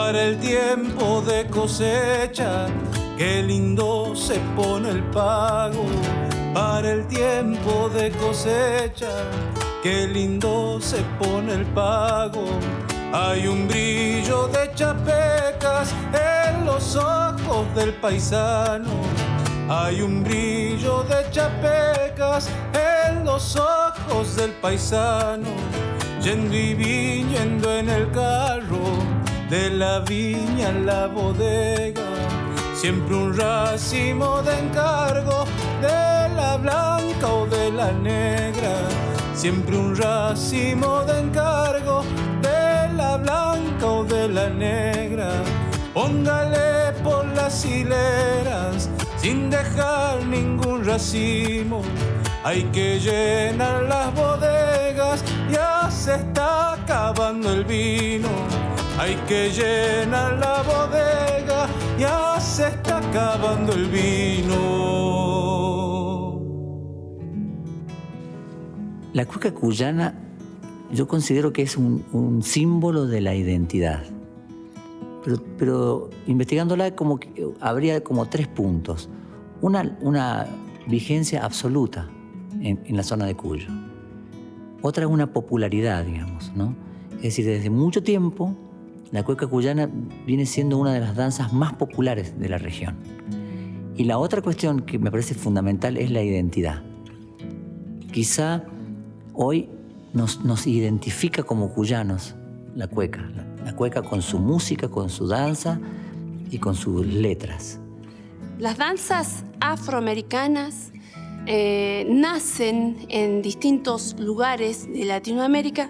para el tiempo de cosecha, qué lindo se pone el pago. Para el tiempo de cosecha, qué lindo se pone el pago. Hay un brillo de chapecas en los ojos del paisano. Hay un brillo de chapecas en los ojos del paisano. Yendo y viniendo en el carro, de la viña a la bodega. Siempre un racimo de encargo, de la blanca o de la negra. Siempre un racimo de encargo, de la blanca o de la negra. Póngale por las hileras, sin dejar ningún racimo. Hay que llenar las bodegas, ya se está acabando el vino. Hay que llenar la bodega, ya se está acabando el vino. La cueca cuyana yo considero que es un símbolo de la identidad. Pero investigándola como que habría como 3 puntos. Una vigencia absoluta en la zona de Cuyo. Otra es una popularidad, digamos, ¿no? Es decir, desde mucho tiempo la cueca cuyana viene siendo una de las danzas más populares de la región. Y la otra cuestión que me parece fundamental es la identidad. Quizá hoy nos identifica como cuyanos la cueca con su música, con su danza y con sus letras. Las danzas afroamericanas nacen en distintos lugares de Latinoamérica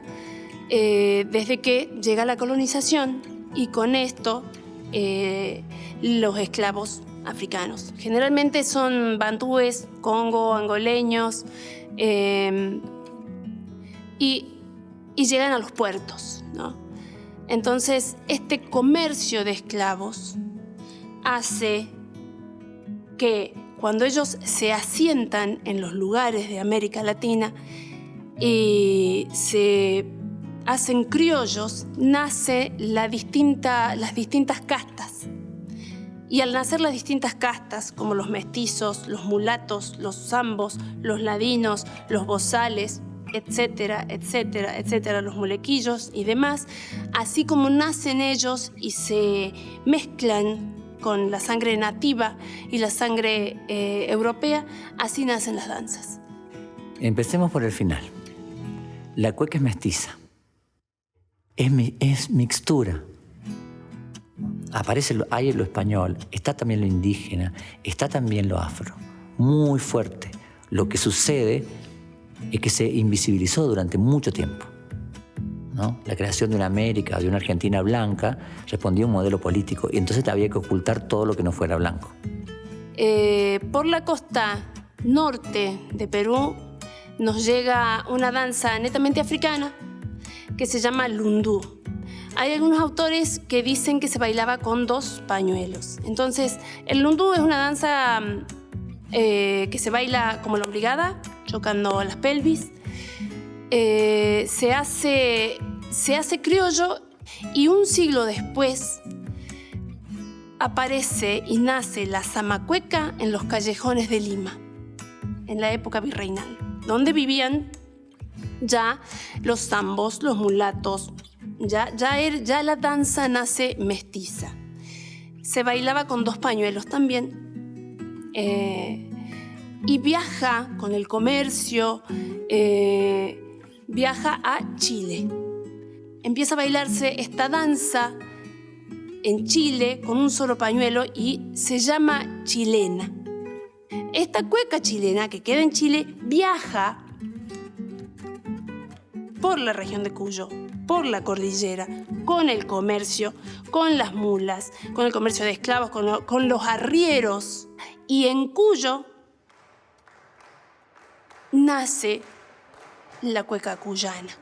desde que llega la colonización y con esto los esclavos africanos. Generalmente son bantúes, congo, angoleños y llegan a los puertos, ¿no? Entonces, este comercio de esclavos hace que cuando ellos se asientan en los lugares de América Latina y se hacen criollos, nace las distintas castas. Y al nacer las distintas castas, como los mestizos, los mulatos, los zambos, los ladinos, los bozales, etcétera, etcétera, etcétera, los mulequillos y demás, así como nacen ellos y se mezclan con la sangre nativa y la sangre europea, así nacen las danzas. Empecemos por el final. La cueca es mestiza. Es mixtura. Aparece hay lo español, está también lo indígena, está también lo afro. Muy fuerte. Lo que sucede es que se invisibilizó durante mucho tiempo, ¿no? La creación de una América, de una Argentina blanca, respondía a un modelo político y entonces había que ocultar todo lo que no fuera blanco. Por la costa norte de Perú nos llega una danza netamente africana que se llama lundú. Hay algunos autores que dicen que se bailaba con 2 pañuelos. Entonces, el lundú es una danza que se baila como la obligada, chocando las pelvis. Se hace criollo y un siglo después aparece y nace la zamacueca en los callejones de Lima, en la época virreinal, donde vivían ya los zambos, los mulatos. Ya la danza nace mestiza. Se bailaba con 2 pañuelos también. Y viaja con el comercio, viaja a Chile. Empieza a bailarse esta danza en Chile con un solo pañuelo y se llama chilena. Esta cueca chilena que queda en Chile viaja por la región de Cuyo, por la cordillera, con el comercio, con las mulas, con el comercio de esclavos, con los arrieros. Y en Cuyo nace la cueca cuyana.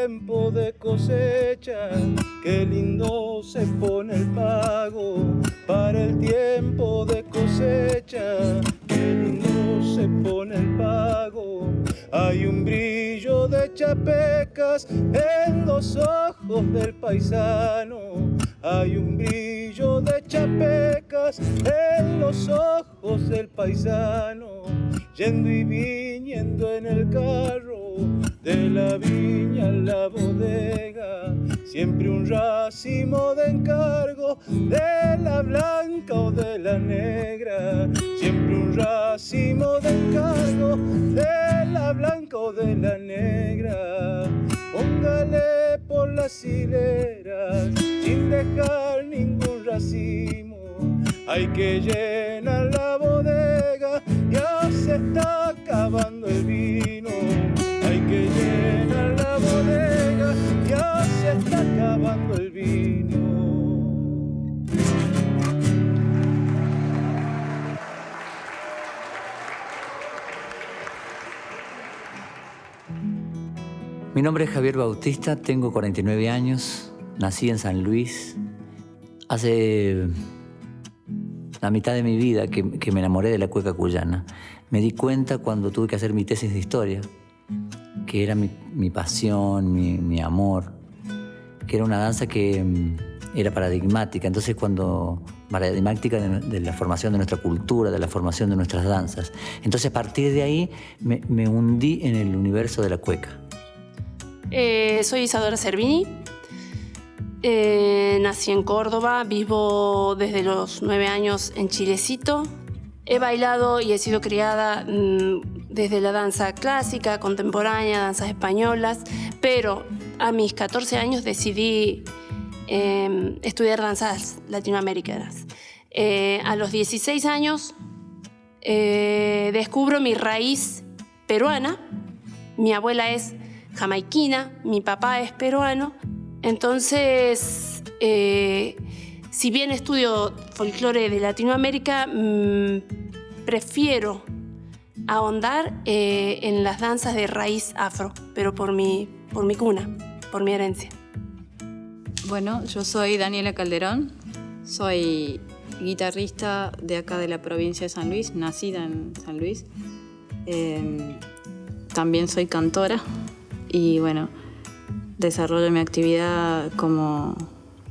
tiempo de cosecha, qué lindo se pone el pago. Para el tiempo de cosecha, qué lindo se pone el pago. Hay un brillo de chapecas en los ojos del paisano. Hay un brillo de chapecas en los ojos del paisano. Yendo y viniendo en el carro, de la viña a la bodega, siempre un racimo de encargo, de la blanca o de la negra. Siempre un racimo de encargo, de la blanca o de la negra. Póngale por las hileras, sin dejar ningún racimo. Hay que llenar la bodega, ya se está acabando el vino. Hay que llenar la bodega, ya se está acabando el vino. Mi nombre es Javier Bautista, tengo 49 años, nací en San Luis. Hace la mitad de mi vida que me enamoré de la cueca cuyana. Me di cuenta cuando tuve que hacer mi tesis de historia, que era mi pasión, mi amor, que era una danza que era paradigmática. Entonces paradigmática de la formación de nuestra cultura, de la formación de nuestras danzas. Entonces a partir de ahí me hundí en el universo de la cueca. Soy Isadora Cervini, nací en Córdoba, vivo desde los 9 años en Chilecito. He bailado y he sido criada desde la danza clásica, contemporánea, danzas españolas, pero a mis 14 años decidí estudiar danzas latinoamericanas. A los 16 años descubro mi raíz peruana. Mi abuela es jamaiquina, mi papá es peruano. Entonces, si bien estudio folclore de Latinoamérica, prefiero ahondar en las danzas de raíz afro, pero por mi cuna, por mi herencia. Bueno, yo soy Daniela Calderón, soy guitarrista de acá de la provincia de San Luis, nacida en San Luis. También soy cantora y bueno, desarrollo mi actividad como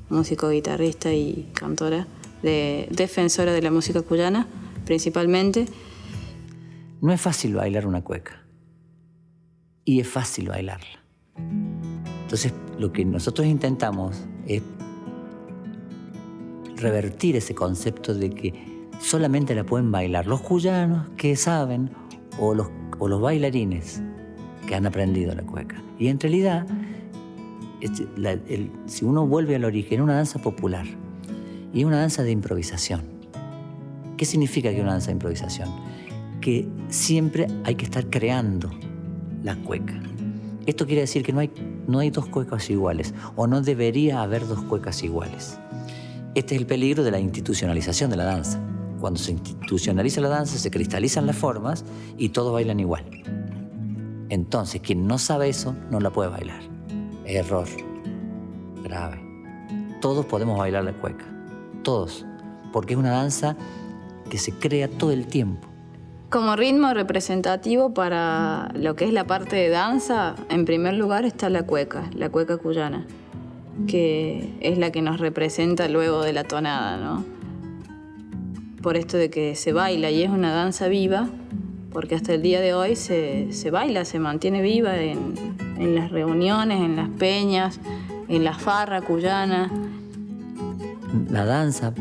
músico, guitarrista y cantora, defensora de la música cuyana principalmente. No es fácil bailar una cueca y es fácil bailarla. Entonces lo que nosotros intentamos es revertir ese concepto de que solamente la pueden bailar los cuyanos que saben o los bailarines que han aprendido la cueca. Y en realidad, si uno vuelve al origen, es una danza popular y es una danza de improvisación. ¿Qué significa que es una danza de improvisación? Que siempre hay que estar creando la cueca. Esto quiere decir que no hay dos cuecas iguales, o no debería haber dos cuecas iguales. Este es el peligro de la institucionalización de la danza. Cuando se institucionaliza la danza, se cristalizan las formas y todos bailan igual. Entonces, quien no sabe eso, no la puede bailar. Error. Grave. Todos podemos bailar la cueca. Todos. Porque es una danza que se crea todo el tiempo. Como ritmo representativo para lo que es la parte de danza, en primer lugar está la cueca cuyana, que es la que nos representa luego de la tonada, ¿no? Por esto de que se baila y es una danza viva, porque hasta el día de hoy se baila, se mantiene viva en las reuniones, en las peñas, en la farra cuyana. La danza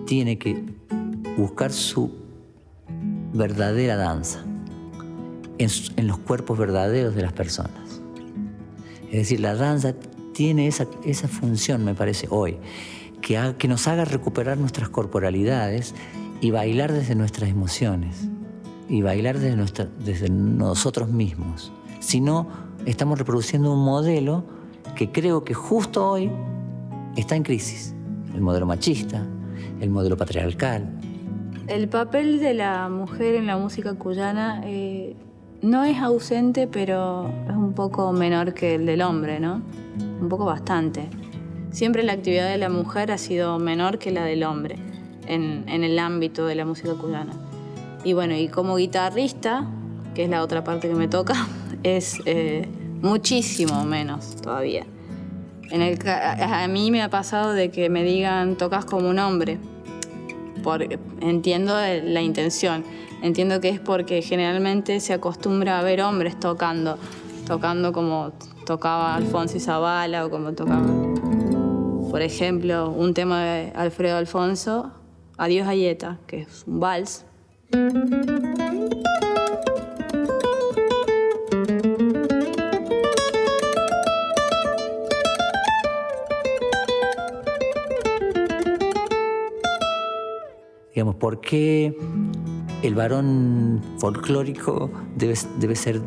tiene que buscar su verdadera danza en los cuerpos verdaderos de las personas. Es decir, la danza tiene esa función, me parece, hoy, que nos haga recuperar nuestras corporalidades y bailar desde nuestras emociones y bailar desde nosotros mismos. Si no, estamos reproduciendo un modelo que creo que justo hoy está en crisis. El modelo machista, el modelo patriarcal. El papel de la mujer en la música cuyana no es ausente, pero es un poco menor que el del hombre, ¿no? Un poco bastante. Siempre la actividad de la mujer ha sido menor que la del hombre en el ámbito de la música cuyana. Y bueno, y como guitarrista, que es la otra parte que me toca, es muchísimo menos todavía. A mí me ha pasado de que me digan tocas como un hombre. Entiendo la intención. Entiendo que es porque generalmente se acostumbra a ver hombres tocando como tocaba Alfonso y Zabala o como tocaba, por ejemplo, un tema de Alfredo Alfonso, Adiós Ayeta, que es un vals. Digamos, ¿por qué el varón folclórico debe ser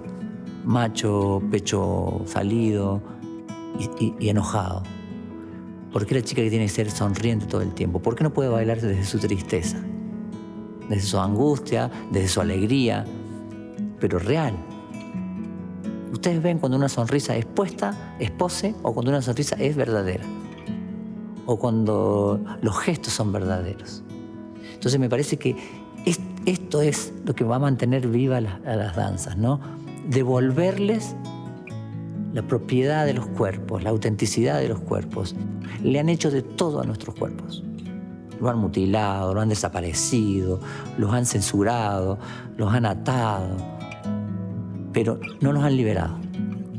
macho, pecho salido y enojado? ¿Por qué la chica que tiene que ser sonriente todo el tiempo? ¿Por qué no puede bailar desde su tristeza? Desde su angustia, desde su alegría, pero real. Ustedes ven cuando una sonrisa es puesta, es pose, o cuando una sonrisa es verdadera. O cuando los gestos son verdaderos. Entonces me parece que esto es lo que va a mantener viva a las danzas, ¿no? Devolverles la propiedad de los cuerpos, la autenticidad de los cuerpos. Le han hecho de todo a nuestros cuerpos. Lo han mutilado, lo han desaparecido, los han censurado, los han atado, pero no los han liberado.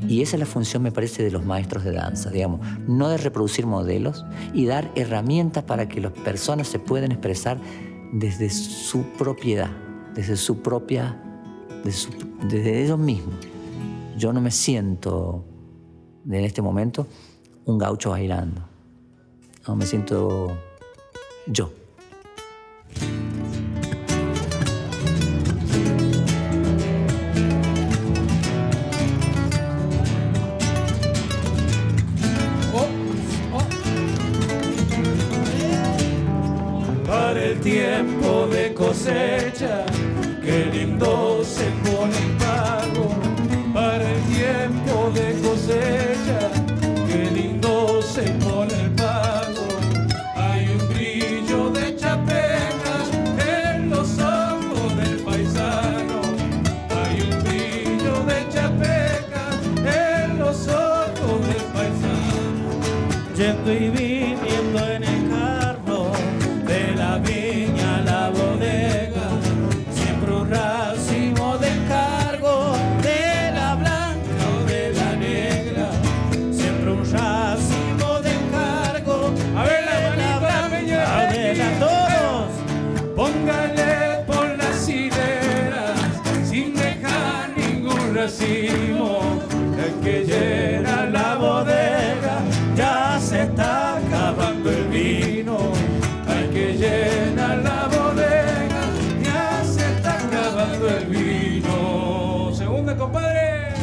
Y esa es la función, me parece, de los maestros de danza, digamos, no de reproducir modelos y dar herramientas para que las personas se puedan expresar desde su propiedad, desde ellos mismos. Yo no me siento, en este momento, un gaucho bailando. No, me siento yo. Para el tiempo de cosecha, qué lindo se pone el pago. Para el tiempo de cosecha, qué lindo se pone el pago. Hay un brillo de chapecas en los ojos del paisano. Hay un brillo de chapecas en los ojos del paisano. Yendo y viniendo en el carro, de la viña a la bodega, siempre un racimo de encargo, de la blanca o de la negra, siempre un racimo de encargo. A ver la manita, a ver a todos, póngale por las hileras, sin dejar ningún racimo, el que llena la bodega, ya se está acabando el vino. Que llena la bodega, ya se está acabando el vino. Segunda, compadre.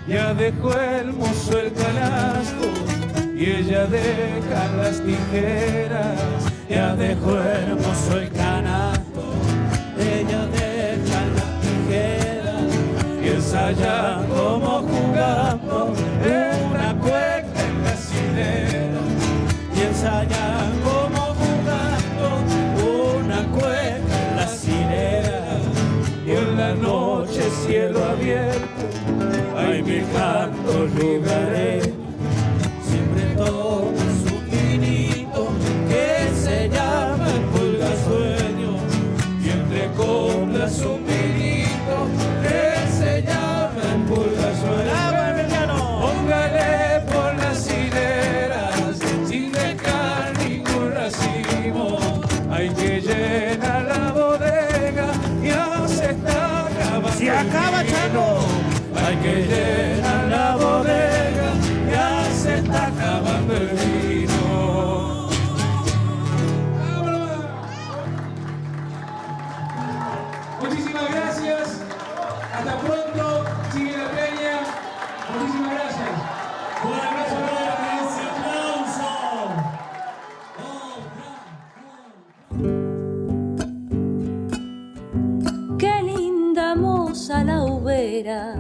Ya dejó el mozo el canasto y ella deja las tijeras. Ya dejó el mozo el canasto, ella deja las tijeras y ensaya como jugando en una cueca en la hilera. Y ensaya como jugando una cueca en la hilera. Y en la noche cielo abierto, ay, mi canto libraré. Siempre toma su vinito que se llama el pulgasueño, y entre coplas un vinito que se llama el pulgasueño. Póngale por las hileras sin dejar ningún racimo. Hay que llenar la bodega, ya se está acabando. ¡Se acaba, Chaco! Hay que llenar la bodega, ya se está acabando el vino. Muchísimas gracias. Hasta pronto. Sigue la peña. Muchísimas gracias. Un abrazo para ese aplauso. Qué linda moza la ubera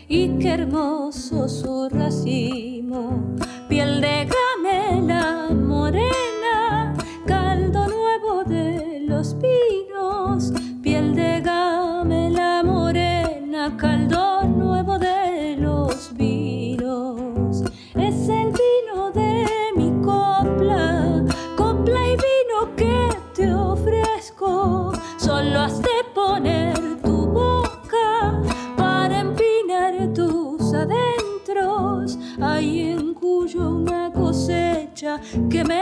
y qué hermoso su racimo, piel de gamela morena, caldo nuevo de los pinos, piel de gamela morena, caldo nuevo de los vinos. Es el vino de mi copla, copla y vino que te ofrezco. Solo has de poner tu boca para empinar tus adentros. Hay en Cuyo una cosecha que me